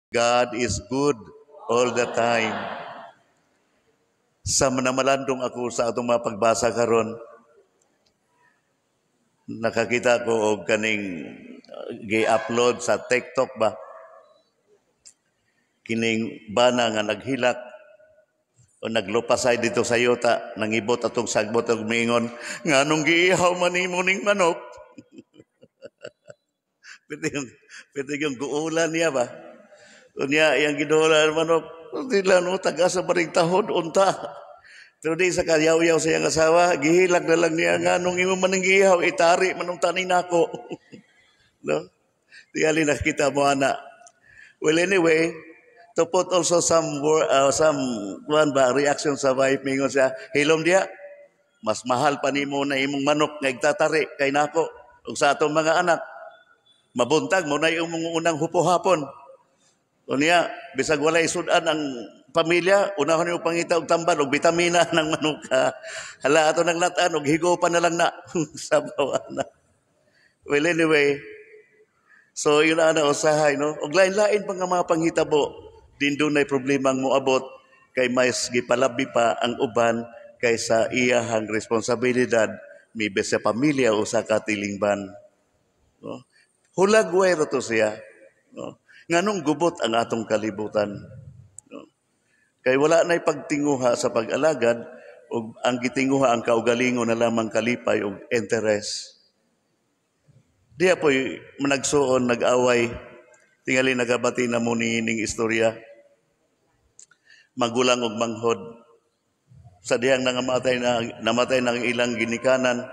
God is good all the time. Sa manamalandong ako sa atong mga pagbasa karon, nakakita ko og kaning gi-upload sa TikTok ba kining bana nga naghilak o naglupasay dito sa yuta, nangibot atong sagbot og mingon nganong giihaw man nimo ning manok. Pwede yung guulan niya ba? Unya yang gidola manok, dila no taga sa baring tahod unta. Pero di sa kayaw-yaw sa iyang asawa, gihilak na lang niya nganong imo man giihaw itari manong tanin nako. No? Di ali nakita mo ana. Well anyway, to put also some one ba reaction sa wife mingon siya, hilom dia, mas mahal pa nimo na imong manok nga igtatari kay nako ug sa atong mga anak. Mabuntag mo na yung unang hupo-hapon. Unya, bisag walay sudan ang pamilya, unahon yung pangita og tambal og bitamina ng manok. Hala ato naglataan og higo pa na lang na sa bawana. Well anyway, so yun na usahay no. Og lain-lain pa nga mga panghitabo, din dunay problema ang moabot kay mas gipalabi pa ang uban kaysa iyahang responsibilidad mibe sa pamilya o sa katilingban. No? Hulagway ra to siya. No? Nganong gubot ang atong kalibutan. No? Kay wala na'y pagtinguha sa pag-alagad o ang gitinguha ang kaugalingon na lamang kalipay o interest. Diya po'y managsuon, nag-away, tingali nagabati na mo ning istorya. Magulang og manghod. Sa diyang namatay ng ilang ginikanan,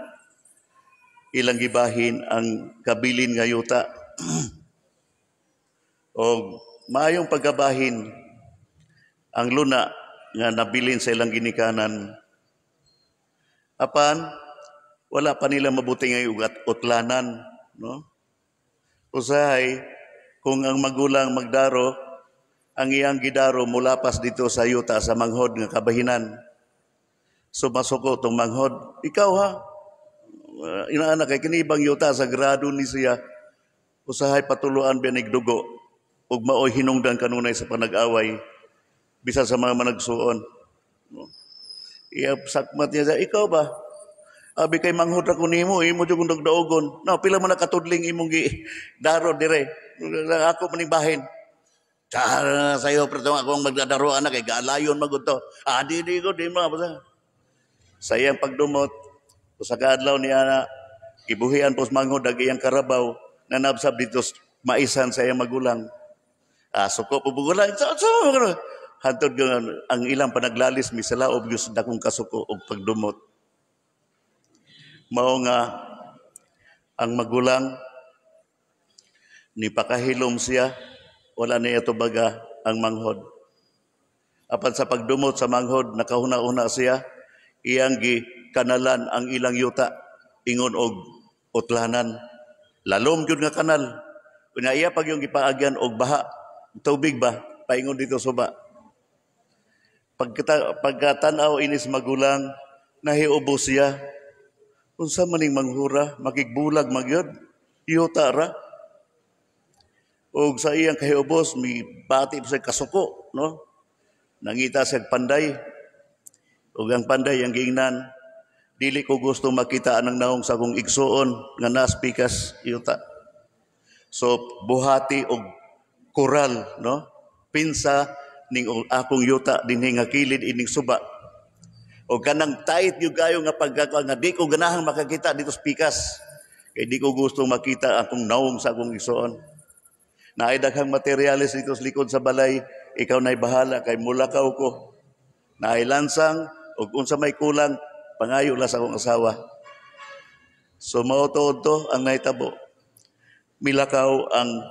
ilang gibahin ang kabilin nga yuta. O maayong pagkabahin ang luna nga nabilin sa ilang ginikanan. Apan, wala pa nila mabuti nga utlanan. No? Usahay, kung ang magulang magdaro, ang iyang gidaro mulapas dito sa yuta sa manghod nga kabahinan. Sumasuko itong manghod, ikaw ha, inaanak kay kinibang yuta sa grado ni siya, usahay patuluan binigdugo, ug maoy hinungdan kanunay sa panag-away bisan sa mga managsuon. No? Sakmat niya siya, ikaw ba? Abi kay manghod ra ko nimo, imo jud kung dagdaogon. No, pila man nakatudling imong daro dire. Ako maning bahin. Tsara sayo pero akong magdadaro anak kay gaalayon magud to. Di ko di mo basta. Sayang pagdumot usa ka adlaw niya na gibuhian pos manghod dag iyang karabaw na nabsab dito maisan sa iyang magulang. Suko pubugulan. Hantod ang ilang panaglalis misalaob yung dakong kasuko o pagdumot. Mao nga ang magulang ni pakahilom siya, wala niya tubaga ang manghod. Apan sa pagdumot sa manghod, nakahuna-una siya, iyang gikanalan ang ilang yuta, ingon og utlanan. Lalom yun nga kanal. Kung iya pag yung gipaagyan og baha, tubig ba, paingon dito suba. Pagkatanaw inis magulang, nahiubos siya. Unsa maning manghura, makigbulag magyod, yuta ra. Og sa iyang kahiubos, may bati sa kasuko, no? Nangita sa panday. Og ang panday, ang giingnan, dili ko gusto makita anang naong sa akong igsuon, nga naspikas yuta. So, buhati og koral, no? Pinsa ning akong yuta dinhi nga kilid ining suba. O kanang tight yung gayo nga pagkakaw nga di ko ganahang makakita dito sa pikas. Kaya di ko gusto makita akong naong sa akong igsuon. Naay daghang materyales dito sa likod sa balay, ikaw na'y bahala kay mulakaw ko. Naay lansang o unsa may kulang, pangayo lang sa akong asawa. So mao to ang naitabo. Milakaw ang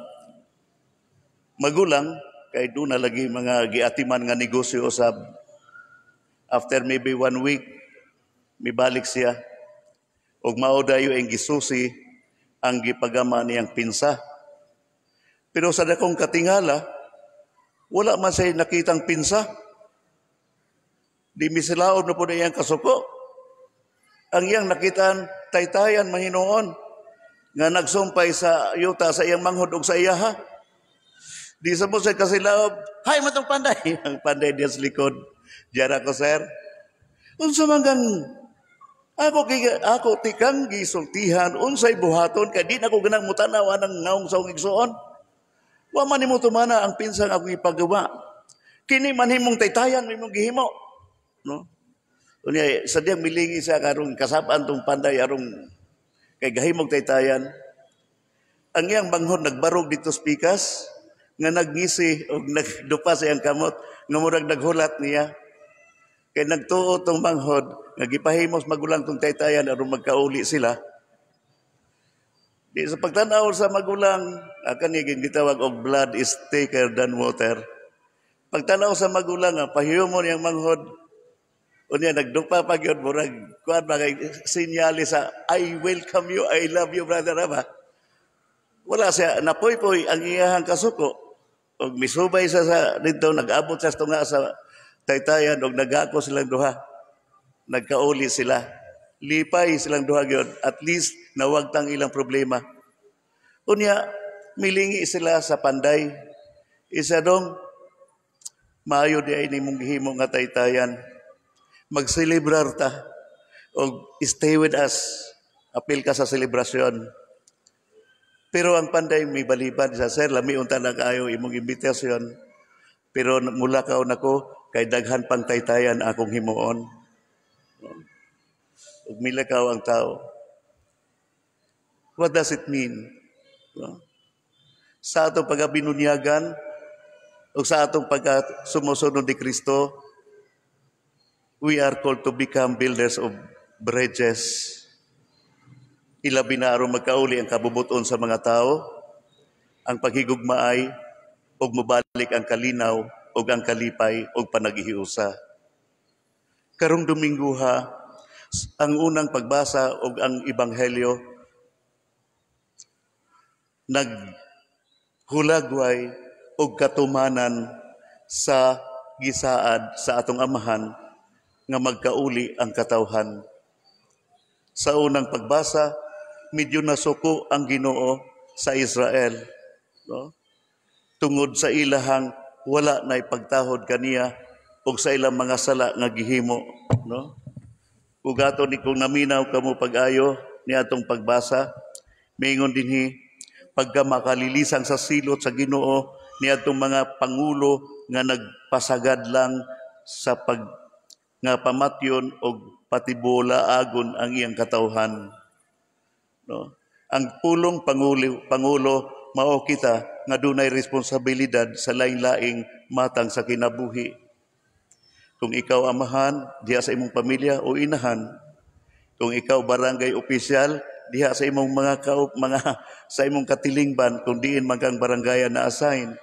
magulang kay doon na lagi mga giatiman nga negosyo usab. After maybe 1 week, mibalik siya. Og mao dayo ang gisusi ang gipagama niyang pinsa. Pero sa dakong katingala, wala man siya nakitang pinsa. Di misilaod na po na iyang kasuko. Ang iyang nakitaan, taytayan, mahinoon, nga nagsumpay sa yuta sa iyang manghod o sa iyaha. Di sa mo sa kasilaob, hay matong panday. Ang panday diya sa likod. Diyan ako, sir. Unsa man kang ako tikang gisultihan unsay buhaton kay di na ko ganang mutanaw anang ngaong sa igsoon. Wa man nimo tumana ang pinsang akong ipagawa. Kini man himong taytayan imong gihimo. No? Unya sadyang milingi sa karong kasab-an tong panday arong kay gahimog taytayan. Ang iyang banghod nagbarog dito sa pikas nga nagngisi o nagdupa sa iyang kamot nga murag naghulat niya. Kay nagtuo tong banghod nga gipahimos magulang tong taytayan aron magkauli sila. Di sa pagtanaw sa magulang, akan ni gitawag og blood is thicker than water. Pagtanaw sa magulang, pahiyumon yang manghod, unya nagdupa pa gyud murag kuan ba kay sinyali sa I welcome you, I love you brother ba. Wala siya napoy-poy ang iyahang kasuko. Og misubay sa dito nag-abot sa tunga sa taytayan og nagako silang duha. Nagkauli sila. Lipay silang duha gyud. At least nawagtang ilang problema. Unya milingi sila sa panday. Isa dong maayo di ay nimong gihimo nga taytayan. Magselebrar ta og stay with us. Apil ka sa selebrasyon. Pero ang panday may balibad sa sir, lami unta na kaayo imong imbitasyon. Pero mula kaon ako kay daghan pang taytayan akong himuon. Ug milakaw ang tao. What does it mean? Sa atong pagabinunyagan o sa atong pagsumusunod ni Kristo, we are called to become builders of bridges. Ilabi na aron magkauli ang kabubuton sa mga tao, ang paghigugmaay, ug mobalik ang kalinaw, ug ang kalipay, ug panagihiusa. Karong Domingo ha, ang unang pagbasa ug ang Ebanghelyo, naghulagway ug katumanan sa gisaad sa atong amahan nga magkauli ang katawhan. Sa unang pagbasa, medyo nasuko ang Ginoo sa Israel, no? Tungod sa ilahang wala na ipagtahod kaniya ug sa ilang mga sala nga gihimo, no? Ug ato ni kung naminaw kamo pag-ayo ni atong pagbasa, mingon dinhi pagka makalilisan sa silot sa Ginoo ni atong mga pangulo nga nagpasagad lang sa nga pamatyon og patibola agon ang iyang katawhan. No? Ang pulong pangulo mao kita nga dunay responsibilidad sa lain-laing matang sa kinabuhi. Kung ikaw amahan diha sa imong pamilya o inahan, kung ikaw barangay opisyal diha sa imong mga sa imong katilingban kung diin man kang barangayan na assign,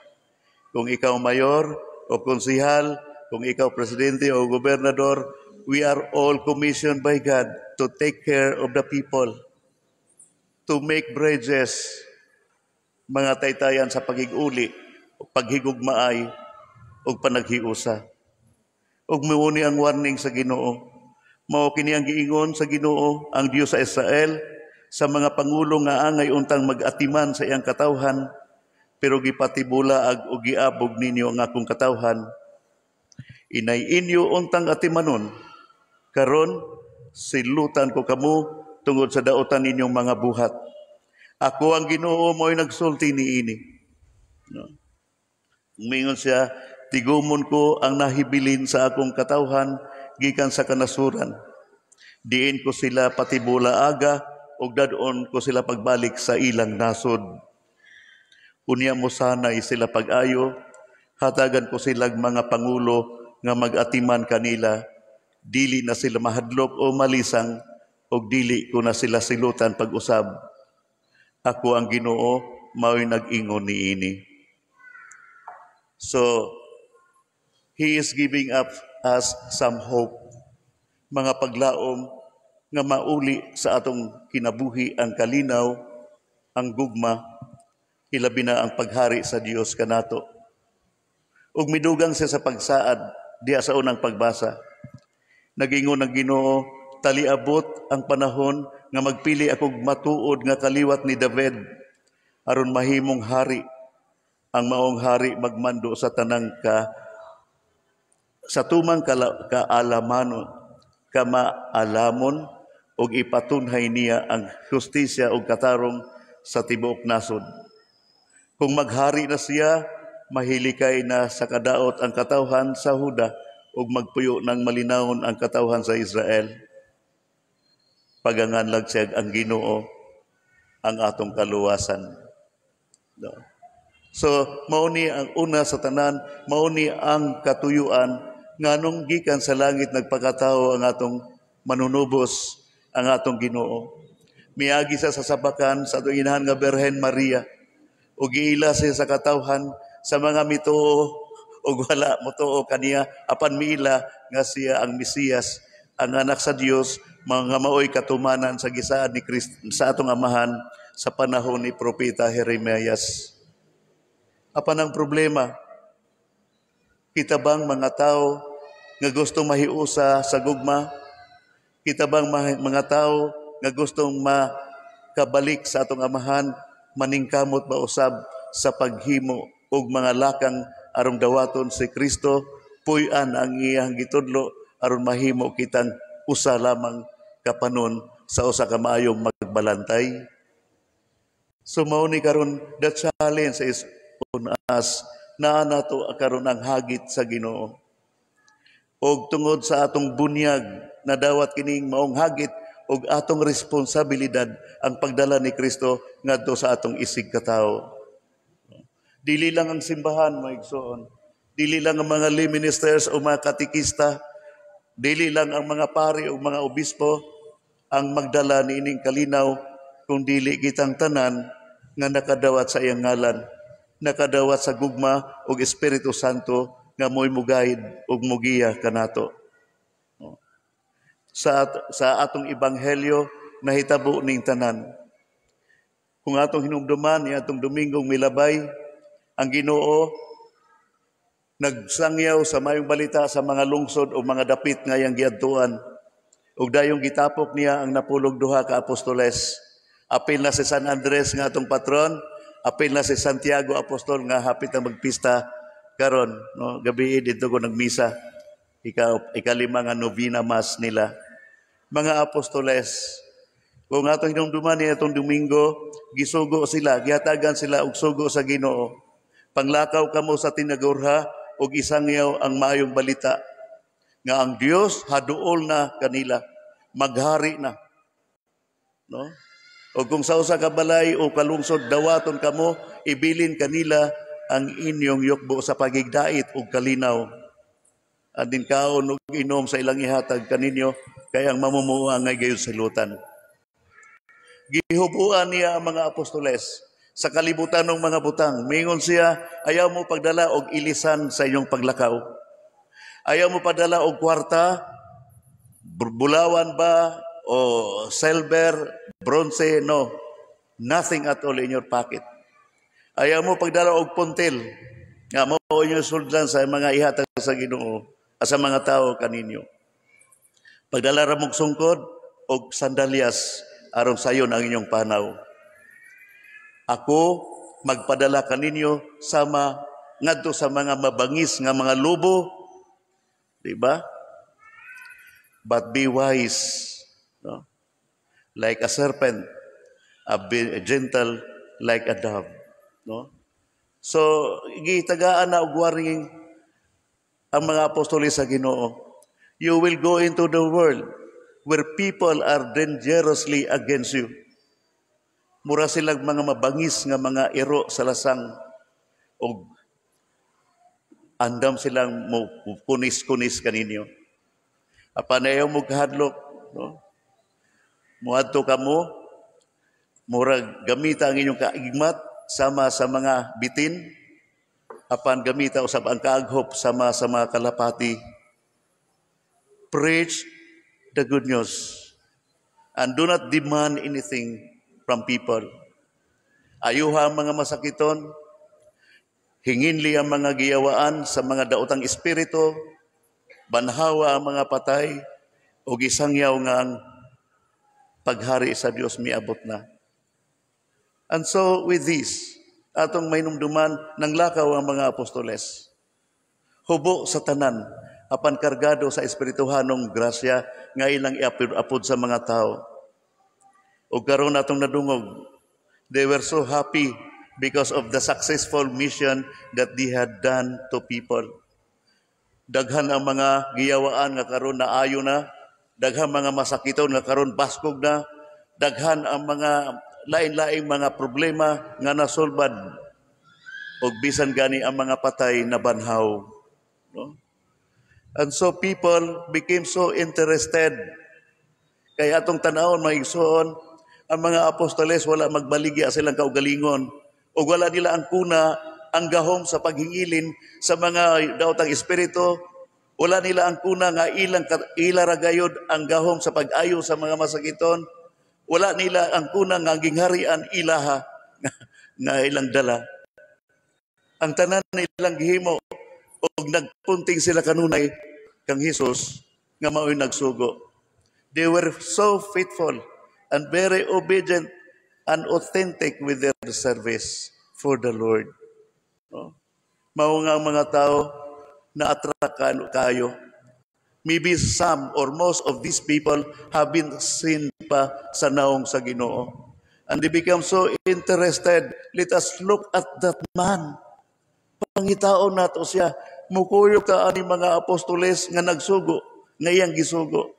kung ikaw mayor o konsehal, kung ikaw presidente o gobernador, we are all commissioned by God to take care of the people, to make bridges, mga taytayan sa pagiguli, paghigugmaay, o panaghiusa. Ug muuni ang warning sa Ginoo. Mao kini ang giingon sa Ginoo, ang Dios sa Israel, sa mga pangulo nga angay untang mag-atiman sa iyang katawhan, pero gipatibulaag o giabog ninyo ang akong katawhan. Inay inyo untang atimanon, karon silutan ko kamo tungod sa daotan ninyong mga buhat. Ako ang Ginoo mo'y nagsulti niini. No? Umingon siya, tigumon ko ang nahibilin sa akong katawhan gikan sa kanasuran. Diin ko sila patibula aga ug dadon ko sila pagbalik sa ilang nasod. Unya mo sanay sila pag-ayo, hatagan ko silang mga pangulo nga mag-atiman kanila, dili na sila mahadlok o malisang, o dili ko na sila silutan pag-usab. Ako ang Ginoo, mao'y nag-ingon niini. So, He is giving us some hope, mga paglaom nga mauli sa atong kinabuhi ang kalinaw, ang gugma, hilabi na ang paghari sa Dios kanato. Ug midugang siya sa pagsaad diya sa unang pagbasa. Nagingon ang Ginoo, taliabot ang panahon nga magpili akong matuod nga kaliwat ni David aron mahimong hari ang maong hari magmando sa tanang sa tumang kaalamanon, kamaalamon, ug ipatunhay niya ang justisya ug katarong sa tibuok nasod. Kung maghari na siya, mahilikay na sa kadaot ang katawhan sa Huda ug magpuyo ng malinawon ang katawhan sa Israel. Paganganlag siya ang Ginoo ang atong kaluwasan. No. So, mauni ang una sa tanan, mauni ang katuyuan, nganong gikan sa langit nagpakatao ang atong manunubos, ang atong Ginoo. Miagi sa sasabakan sa atong inahan nga Birhen Maria, o giila siya sa katawhan sa mga mituo o wala mutuo kaniya, apan miila nga siya ang Mesiyas, ang anak sa Dios, mga maoy katumanan sa gisaan ni Kristo sa atong amahan sa panahon ni Propeta Jeremias. Apan ang problema, kita bang mga tao nga gustong mahiusa sa gugma? Kita bang mga tao nga gustong makabalik sa atong amahan, maningkamot ba usab sa paghimo og mga lakang aron dawaton si Kristo, puy-an ang iyang gitudlo aron mahimo kitang usa lamang kapanon sa usa ka maayong magbalantay. So mao ni karon the challenge is on us na nato karon ang hagit sa Ginoo. Og tungod sa atong bunyag na dawat kining maong hagit og atong responsibilidad ang pagdala ni Kristo ngadto sa atong isig katao. Dili lang ang simbahan, maigsoon. Dili lang ang mga lay ministers o mga katikista. Dili lang ang mga pari o mga obispo ang magdala ni ining kalinaw, kung dili kitang tanan nga nakadawat sa iyang ngalan, nakadawat sa gugma og Espiritu Santo nga mo'y mugayid og mugiya kanato. Sa atong ebanghelyo nahitabo ning tanan. Kung atong hinumduman ni atong Domingong Milabay, ang Ginoo nagsangyaw sa mayong balita sa mga lungsod o mga dapit nga iyang giadtuan. Ug dayong gitapok niya ang napulog duha ka apostoles. Apil na si San Andres nga atong patron, apil na si Santiago Apostol nga hapit na magpista karon, no, gabi dito ko nagmisa. Ikalima nga novena mass nila. Mga apostoles, kung atong hinumduman ni atong Domingo, gisugo sila, gihatagan sila og sugo sa Ginoo. Panglakaw kamo sa tinagurha ug isangyaw ang maayong balita nga ang Dios haduol na kanila, maghari na. No? O kung sa usa ka balay o kalungsod dawaton kamo, ibilin kanila ang inyong yukbo sa pagigdait ug kalinaw. Andin kaon ug inom sa ilang ihatag kaninyo, kaya ang mamumuha ngay gayon sa lutan. Gihubuan niya ang mga apostoles sa kalibutan ng mga butang. Mingon siya, ayaw mo pagdala og ilisan sa inyong paglakaw. Ayaw mo padala og kwarta, bulawan ba, o silver, bronze, no. Nothing at all in your pocket. Ayaw mo pagdala og puntil, nga mo inyong suldan sa mga ihatag sa Ginoo, sa mga tao kaninyo. Pagdala ra mong sungkod og sandalyas, aron sayon ang inyong panaw. Ako magpadala kaninyo sama ngadto sa mga mabangis nga mga lobo, di ba? But be wise, no? Like a serpent, be gentle like a dove, no? So gitagaan na og warning ang mga apostoles sa Ginoo. You will go into the world where people are dangerously against you. Mura silang mga mabangis nga mga iro sa lasang o andam silang mo kunis-kunis kaninyo. Apan ayaw mo kahadlok, no? Muadto ka mo, mura gamita ang inyong kaigmat sama sa mga bitin, apan gamita usab ang kaaghop sama sa mga kalapati. Preach the good news and do not demand anything from people. Ayuha ang mga masakiton, hinginli ang mga giyawaan sa mga daotang espiritu, banhawa ang mga patay, o gisangyaw nga ang paghari sa Dios miabot na. And so with this, atong mainumduman ng lakaw ang mga apostoles. Hubo sa tanan, apan kargado sa espirituhanong grasya nga ilang iapod sa mga tao. O karon atong nadungog, they were so happy because of the successful mission that they had done to people. Daghan ang mga giyawaan nga karon naayo na, daghan mga masakiton nga karon baskog na, daghan ang mga lain-laing mga problema nga nasolbad, og bisan gani ang mga patay na banhaw. No? And so people became so interested. Kaya atong tanawon mga igsoon, ang mga apostoles wala magbaligya silang kaugalingon o wala nila ang kuna, ang gahom sa paghingilin sa mga daotang espiritu. Wala nila ang kuna nga ila ragayod ang gahom sa pag-ayo sa mga masakiton. Wala nila ang kuna nga gingharian ilaha nga ilang dala. Ang tanan nilang gihimo og nagpunting sila kanunay kang Hesus nga mao'y nagsugo. They were so faithful and very obedient and authentic with their service for the Lord. No? Mao nga ang mga tao na attract kayo. Maybe some or most of these people have been seen pa sa naong sa Ginoo. And they become so interested. Let us look at that man. Pangitaon nato siya. Mukuyog ta ani mga apostoles nga nagsugo, nga iyang gisugo.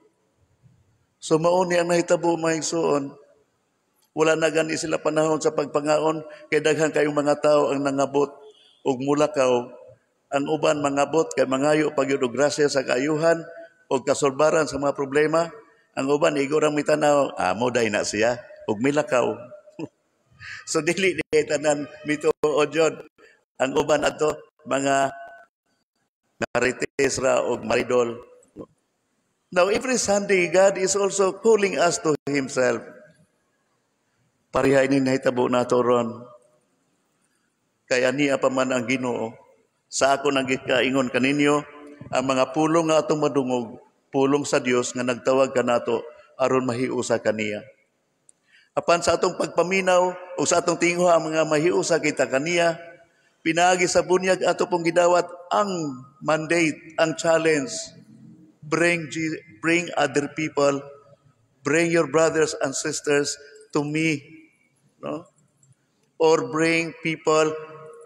So mauni ang nahitabo mga igsoon. Wala na gani sila panahon sa pagpangaon, kay daghan kayong mga tao ang nangabot og mulakaw. Ang uban mangabot kay mangayo pagyud og grasya sa kaayuhan og kasolbaran sa mga problema. Ang uban igurang mitanaw, mo day na siya og milakaw. So dili ni tanan mituod jud. Ang uban ato mga marites ra og maridol. Now every Sunday God is also calling us to Himself. Pareha ini nahitabo nato ron. Kaya niya pa man ang Ginoo. Sa ako nagikaingon kaninyo, ang mga pulong nga atong madungog, pulong sa Dios nga nagtawag kanato aron mahiusa kaniya. Apan sa atong pagpaminaw o sa atong tinguha ang mga mahiusa kita kaniya, pinaagi sa bunyag ato pong gidawat ang mandate, ang challenge. Bring other people, bring your brothers and sisters to me, no? Or bring people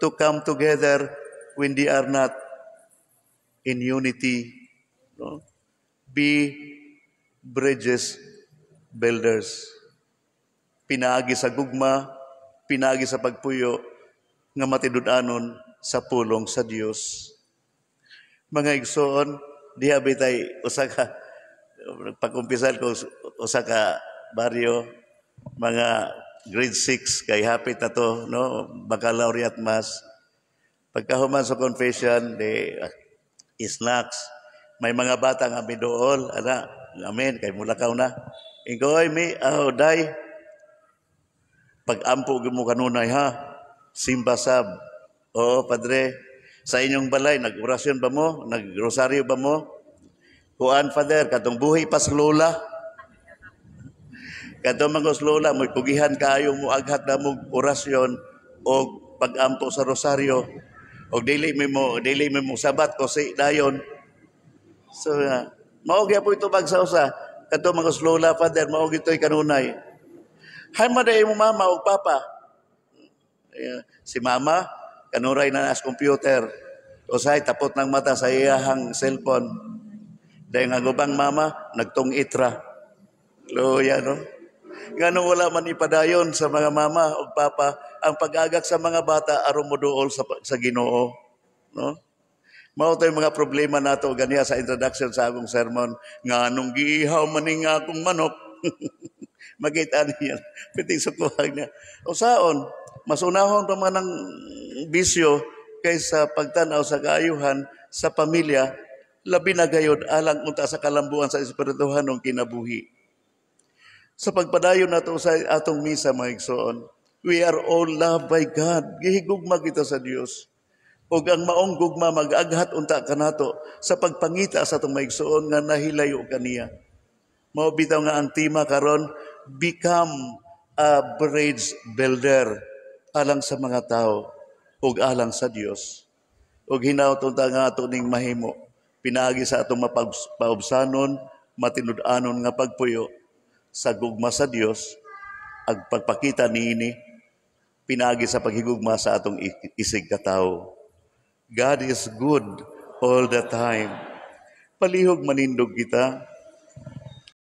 to come together when they are not in unity. No? Be bridges builders. Pinaagi sa gugma, pinaagi sa pagpuyo, nga matidudanon sa pulong sa Dios. Mga igsoon, diha bitay usa ka pagkumpisal ko usa ka baryo, mga grade 6 kay hapit na to, no, baccalaureate mass. Pagkahuman sa confession, snacks, may mga bata nga midool, amen, kay mulakaw na. Ingoy mi, day, pag-ampo mo kanunay ha, simba sab. O padre, sa inyong balay, nag-orasyon ba mo? Nag-rosaryo ba mo? Kuan, Father, katong buhi pas lola. Katong mga lola, may pugihan kayo mo aghat na mo orasyon o pag-ampo sa rosaryo. O dili mo sabat ko si dayon. So, maugya po ito bagsausa. Katong mga lola, Father, maugya ito'y kanunay. Hay maday mo mama o papa. Si mama, kanuray na as computer. O say, tapot ng mata sa iyahang cellphone. Dahil nga gubang mama, nagtong itra. Loya, no? Nga nung wala man ipadayon sa mga mama o papa, ang pag-agak sa mga bata aron moduol sa Ginoo. No? Mao tay mga problema nato ganiya sa introduction sa akong sermon. Nga nung giihaw maning akong manok, makita niya, piting sukuhag niya. O saon, mas unahon pa man ang bisyo kaysa pagtanaw sa kaayuhan sa pamilya, labi na gayod alang unta sa kalambuan sa espirituhan ng kinabuhi. Sa pagpadayon nato sa atong misa mga igsoon, we are all loved by God. Gihigugma kita sa Dios. O ang maong gugma mag-aghat unta kanato sa pagpangita sa atong maigsoon nga nahilayo kaniya. Mao bitaw nga ang tema karon, become a bridge builder. alang sa mga tao ug alang sa Dios. Ug hinawton ta nga ato ning mahimo pinaagi sa atong mapaubsanon, matinud-anon nga pagpuyo sa gugma sa Dios ag pagpakita niini pinaagi sa paghigugma sa atong isig katawo. God is good all the time. Palihog manindog kita